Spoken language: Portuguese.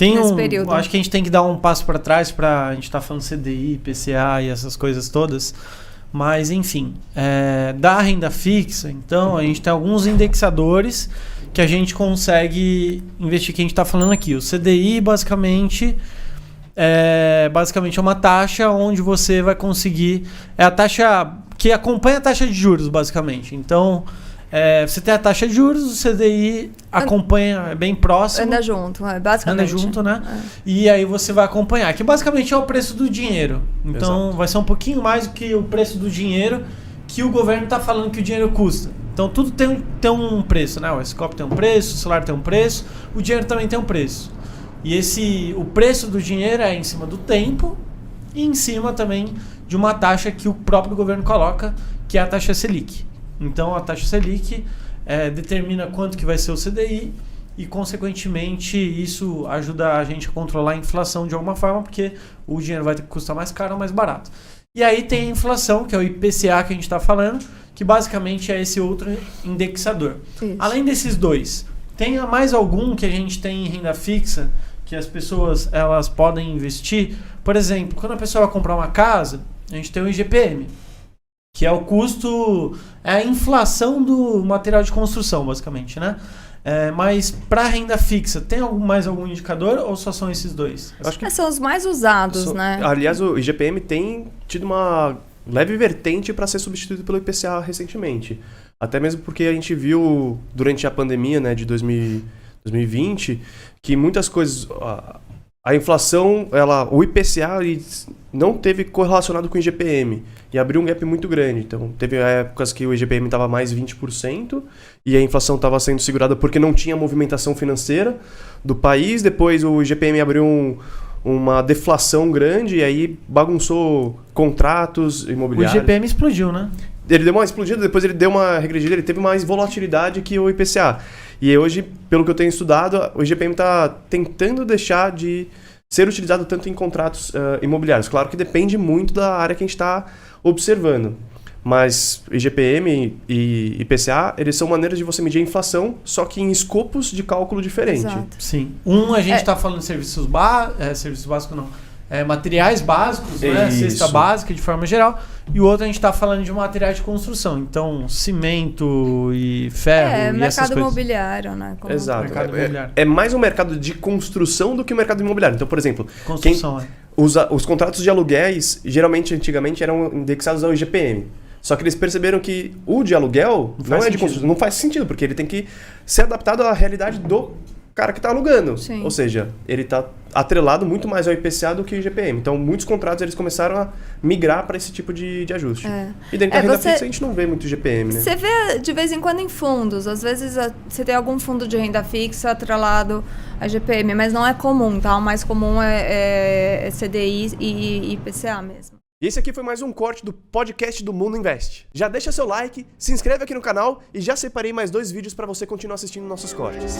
nesse período. Acho que a gente tem que dar um passo para trás para a gente estar falando CDI, IPCA e essas coisas todas. Mas, enfim, da renda fixa, então, a gente tem alguns indexadores que a gente consegue investir, que a gente está falando aqui. O CDI, basicamente é uma taxa onde você vai conseguir... É a taxa que acompanha a taxa de juros, basicamente. Então, você tem a taxa de juros, o CDI acompanha, é bem próximo. Anda junto, basicamente. Anda junto, né? E aí você vai acompanhar, que basicamente é o preço do dinheiro. Então, vai ser um pouquinho mais do que o preço do dinheiro que o governo está falando que o dinheiro custa. Então, tudo tem um preço, né? O Escop tem um preço, o celular tem um preço, o dinheiro também tem um preço. E o preço do dinheiro é em cima do tempo e em cima também de uma taxa que o próprio governo coloca, que é a taxa Selic. Então, a taxa Selic determina quanto que vai ser o CDI e, consequentemente, isso ajuda a gente a controlar a inflação de alguma forma, porque o dinheiro vai ter que custar mais caro ou mais barato. E aí tem a inflação, que é o IPCA que a gente está falando, que basicamente é esse outro indexador. Isso. Além desses dois, tem mais algum que a gente tem em renda fixa, que as pessoas elas podem investir? Por exemplo, quando a pessoa vai comprar uma casa, a gente tem o IGPM, que é o custo, é a inflação do material de construção, basicamente, né? Mas para renda fixa, tem mais algum indicador ou só são esses dois? Acho que são os mais usados, né? Aliás, o IGPM tem tido uma leve vertente para ser substituído pelo IPCA recentemente. Até mesmo porque a gente viu durante a pandemia, né, de 2020, que muitas coisas... A inflação, o IPCA não teve correlacionado com o IGPM e abriu um gap muito grande. Então, teve épocas que o IGPM estava mais 20% e a inflação estava sendo segurada porque não tinha movimentação financeira do país. Depois, o IGPM abriu uma deflação grande e aí bagunçou contratos imobiliários. O IGPM explodiu, né? Ele deu uma explodida, depois ele deu uma regredida, ele teve mais volatilidade que o IPCA. E hoje, pelo que eu tenho estudado, o IGPM está tentando deixar de ser utilizado tanto em contratos imobiliários. Claro que depende muito da área que a gente está observando. Mas IGPM e IPCA, eles são maneiras de você medir a inflação, só que em escopos de cálculo diferente. Exato. Sim. A gente está falando de serviços básicos, não. Materiais básicos, né? Cesta básica de forma geral, e o outro a gente está falando de materiais de construção, então cimento e ferro e essas coisas. Mercado imobiliário, né? Exato. É mais um mercado de construção do que um mercado imobiliário. Então, por exemplo, os contratos de aluguéis, geralmente, antigamente, eram indexados ao IGPM. Só que eles perceberam que o de aluguel não é de construção, não faz sentido, porque ele tem que ser adaptado à realidade do cara que está alugando. Sim. Ou seja, ele está atrelado muito mais ao IPCA do que o IGPM. Então, muitos contratos eles começaram a migrar para esse tipo de ajuste. E dentro da renda fixa a gente não vê muito IGPM, né? Você vê de vez em quando em fundos. Às vezes você tem algum fundo de renda fixa atrelado a IGPM, mas não é comum, tá? O mais comum é CDI e IPCA mesmo. E esse aqui foi mais um corte do podcast do Mundo Invest. Já deixa seu like, se inscreve aqui no canal e já separei mais 2 vídeos para você continuar assistindo nossos cortes.